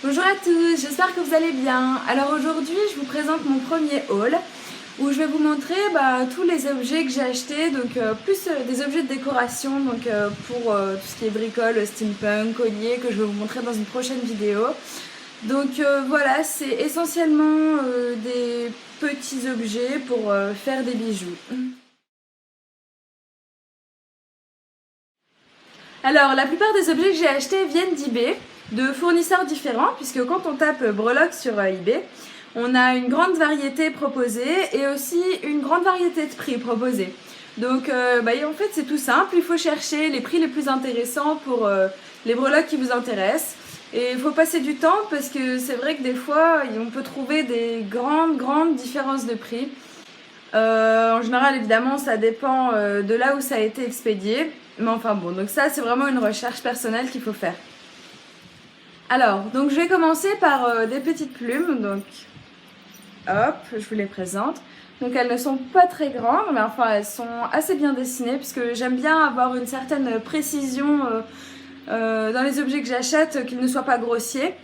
Bonjour à tous, j'espère que vous allez bien. Alors aujourd'hui je vous présente mon premier haul où je vais vous montrer tous les objets que j'ai achetés, donc plus des objets de décoration, donc pour tout ce qui est bricole, steampunk, collier, que je vais vous montrer dans une prochaine vidéo. Donc voilà, c'est essentiellement des petits objets pour faire des bijoux. Alors la plupart des objets que j'ai achetés viennent d'eBay, de fournisseurs différents, puisque quand on tape breloque sur eBay, on a une grande variété proposée et aussi une grande variété de prix proposés. Donc en fait c'est tout simple, il faut chercher les prix les plus intéressants pour les breloques qui vous intéressent. Et il faut passer du temps parce que c'est vrai que des fois on peut trouver des grandes différences de prix. En général évidemment ça dépend de là où ça a été expédié. Mais enfin bon, donc ça c'est vraiment une recherche personnelle qu'il faut faire. Alors, donc je vais commencer par des petites plumes, donc hop, je vous les présente. Donc elles ne sont pas très grandes, mais enfin elles sont assez bien dessinées puisque j'aime bien avoir une certaine précision dans les objets que j'achète, qu'ils ne soient pas grossiers.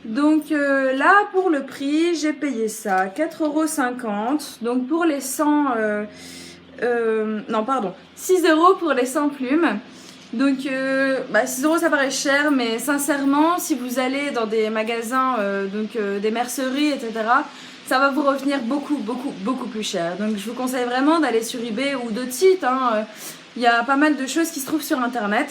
Donc là pour le prix, j'ai payé ça 4,50 €. Donc pour les 100... non pardon, 6 € pour les 100 plumes. Donc 6 € ça paraît cher, mais sincèrement si vous allez dans des magasins, des merceries, etc., ça va vous revenir beaucoup plus cher. Donc je vous conseille vraiment d'aller sur eBay ou d'autres sites. Il y a pas mal de choses qui se trouvent sur internet.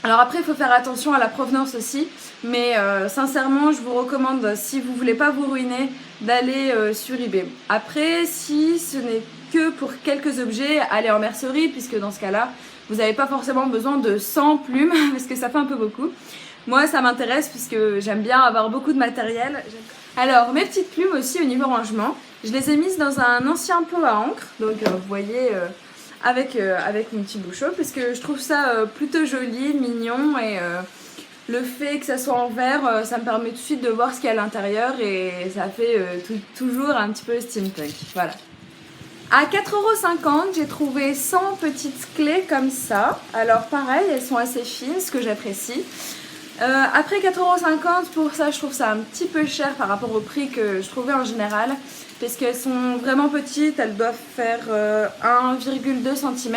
Alors après il faut faire attention à la provenance aussi, mais sincèrement je vous recommande, si vous voulez pas vous ruiner, d'aller sur eBay. Après si ce n'est que pour quelques objets, allez en mercerie, puisque dans ce cas-là vous n'avez pas forcément besoin de 100 plumes parce que ça fait un peu beaucoup. Moi ça m'intéresse puisque j'aime bien avoir beaucoup de matériel. Alors mes petites plumes aussi au niveau rangement, je les ai mises dans un ancien pot à encre, donc vous voyez avec mon petit bouchon, parce que je trouve ça plutôt joli, mignon, et le fait que ça soit en verre, ça me permet tout de suite de voir ce qu'il y a à l'intérieur et ça fait toujours un petit peu steampunk. Voilà. À 4,50 €, j'ai trouvé 100 petites clés comme ça. Alors pareil, elles sont assez fines, ce que j'apprécie. Après 4,50 € pour ça, je trouve ça un petit peu cher par rapport au prix que je trouvais en général, parce qu'elles sont vraiment petites, elles doivent faire 1,2 cm.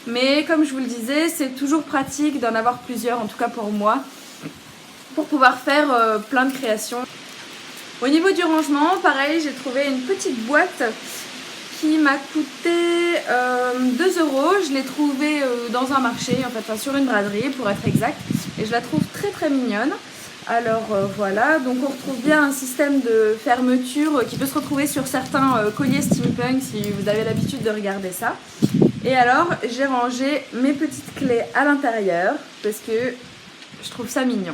Mais comme je vous le disais, c'est toujours pratique d'en avoir plusieurs, en tout cas pour moi, pour pouvoir faire plein de créations. Au niveau du rangement, pareil, j'ai trouvé une petite boîte qui m'a coûté 2 €. Je l'ai trouvée dans un marché, en fait, sur une braderie pour être exact, et je la trouve très mignonne. Alors voilà, donc on retrouve bien un système de fermeture qui peut se retrouver sur certains colliers steampunk si vous avez l'habitude de regarder ça. Et alors j'ai rangé mes petites clés à l'intérieur parce que je trouve ça mignon.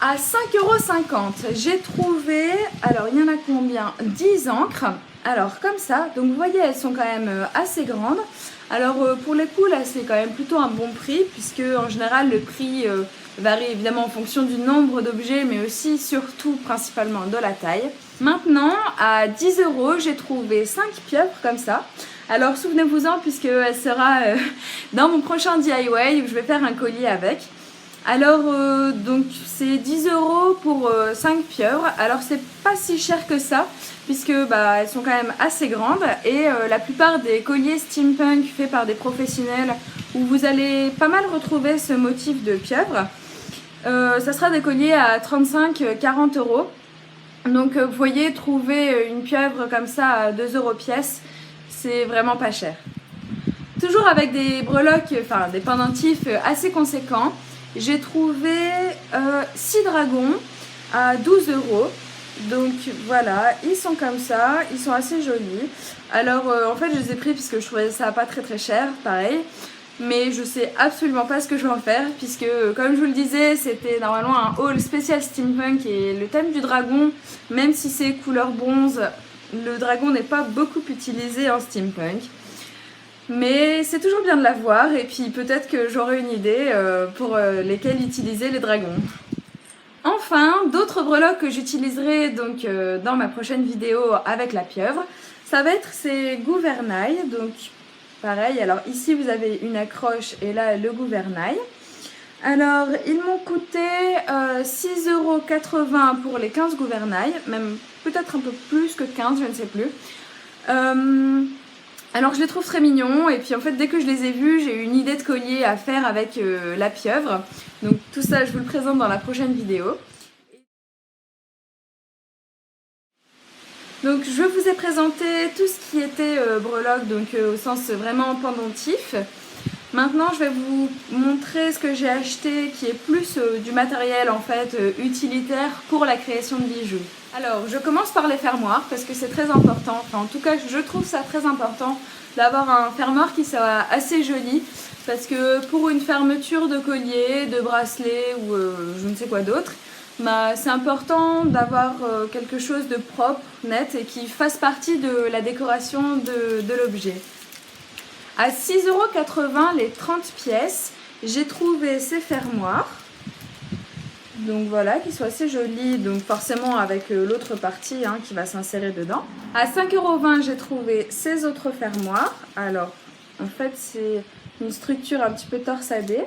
À 5,50 €, j'ai trouvé, alors il y en a combien, 10 encres. Alors comme ça, donc vous voyez elles sont quand même assez grandes. Alors pour les coups là c'est quand même plutôt un bon prix, puisque en général le prix varie évidemment en fonction du nombre d'objets, mais aussi surtout principalement de la taille. Maintenant à 10 € j'ai trouvé 5 pieuvres comme ça. Alors souvenez-vous-en, puisqu'elle sera dans mon prochain DIY où je vais faire un collier avec. Alors donc c'est 10 € pour 5 pieuvres. Alors c'est pas si cher que ça, puisque elles sont quand même assez grandes, et la plupart des colliers steampunk faits par des professionnels où vous allez pas mal retrouver ce motif de pieuvre, ça sera des colliers à 35-40 €. Donc vous voyez, trouver une pieuvre comme ça à 2 € pièce, c'est vraiment pas cher. Toujours avec des breloques, enfin des pendentifs assez conséquents, j'ai trouvé 6 dragons à 12 €. Donc voilà, ils sont comme ça, ils sont assez jolis. Alors en fait je les ai pris puisque je trouvais ça pas très cher, pareil. Mais je sais absolument pas ce que je vais en faire, puisque comme je vous le disais, c'était normalement un haul spécial steampunk, et le thème du dragon, même si c'est couleur bronze, le dragon n'est pas beaucoup utilisé en steampunk. Mais c'est toujours bien de l'avoir, et puis peut-être que j'aurai une idée pour lesquelles utiliser les dragons. Enfin, d'autres breloques que j'utiliserai donc dans ma prochaine vidéo avec la pieuvre, ça va être ces gouvernails. Donc pareil, alors ici vous avez une accroche et là le gouvernail. Alors, ils m'ont coûté 6,80 € pour les 15 gouvernails, même peut-être un peu plus que 15, je ne sais plus. Alors, je les trouve très mignons, et puis en fait, dès que je les ai vus, j'ai eu une idée de collier à faire avec la pieuvre. Donc, tout ça, je vous le présente dans la prochaine vidéo. Donc, je vous ai présenté tout ce qui était breloque, donc au sens vraiment pendentif. Maintenant, je vais vous montrer ce que j'ai acheté qui est plus du matériel en fait utilitaire pour la création de bijoux. Alors, je commence par les fermoirs parce que c'est très important. Enfin, en tout cas, je trouve ça très important d'avoir un fermoir qui soit assez joli parce que pour une fermeture de collier, de bracelet ou je ne sais quoi d'autre, bah, c'est important d'avoir quelque chose de propre, net et qui fasse partie de la décoration de l'objet. À 6,80 € les 30 pièces, j'ai trouvé ces fermoirs. Donc voilà, qui sont assez jolis, donc forcément avec l'autre partie hein, qui va s'insérer dedans. À 5,20 € j'ai trouvé ces autres fermoirs. Alors, en fait, c'est une structure un petit peu torsadée.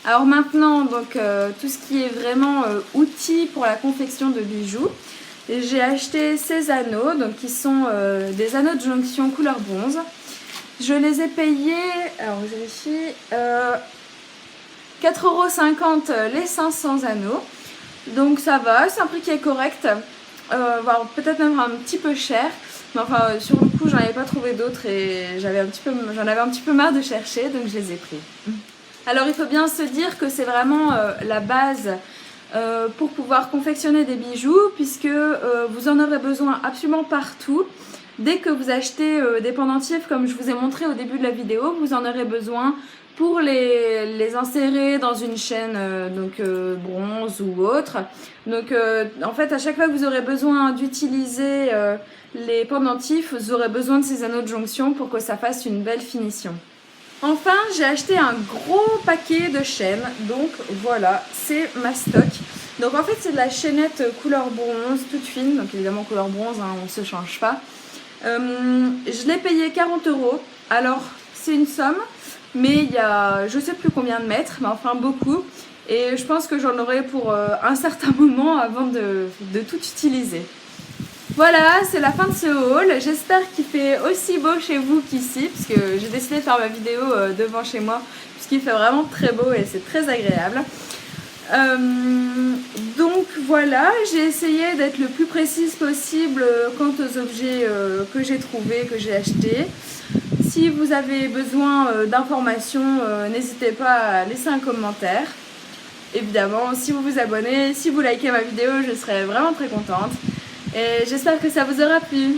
Alors maintenant, donc tout ce qui est vraiment outils pour la confection de bijoux. J'ai acheté ces anneaux, donc qui sont des anneaux de jonction couleur bronze. Je les ai payés, alors je vérifie, 4,50 € les 500 anneaux. Donc ça va, c'est un prix qui est correct, peut-être même un petit peu cher. Mais enfin, sur le coup, j'en avais pas trouvé d'autres et j'en avais un petit peu marre de chercher, donc je les ai pris. Alors il faut bien se dire que c'est vraiment la base pour pouvoir confectionner des bijoux puisque vous en aurez besoin absolument partout. Dès que vous achetez des pendentifs comme je vous ai montré au début de la vidéo, vous en aurez besoin pour les insérer dans une chaîne bronze ou autre. Donc en fait à chaque fois que vous aurez besoin d'utiliser les pendentifs, vous aurez besoin de ces anneaux de jonction pour que ça fasse une belle finition. Enfin, j'ai acheté un gros paquet de chaînes, donc voilà, c'est ma stock. Donc en fait, c'est de la chaînette couleur bronze, toute fine, donc évidemment couleur bronze, hein, on ne se change pas. Je l'ai payé 40 €, alors c'est une somme, mais il y a je sais plus combien de mètres, mais enfin beaucoup. Et je pense que j'en aurai pour un certain moment avant de tout utiliser. Voilà, c'est la fin de ce haul. J'espère qu'il fait aussi beau chez vous qu'ici, parce que j'ai décidé de faire ma vidéo devant chez moi, puisqu'il fait vraiment très beau et c'est très agréable. Donc voilà, j'ai essayé d'être le plus précise possible quant aux objets que j'ai trouvés, que j'ai achetés. Si vous avez besoin d'informations, n'hésitez pas à laisser un commentaire. Évidemment, si vous vous abonnez, si vous likez ma vidéo, je serai vraiment très contente. Et j'espère que ça vous aura plu.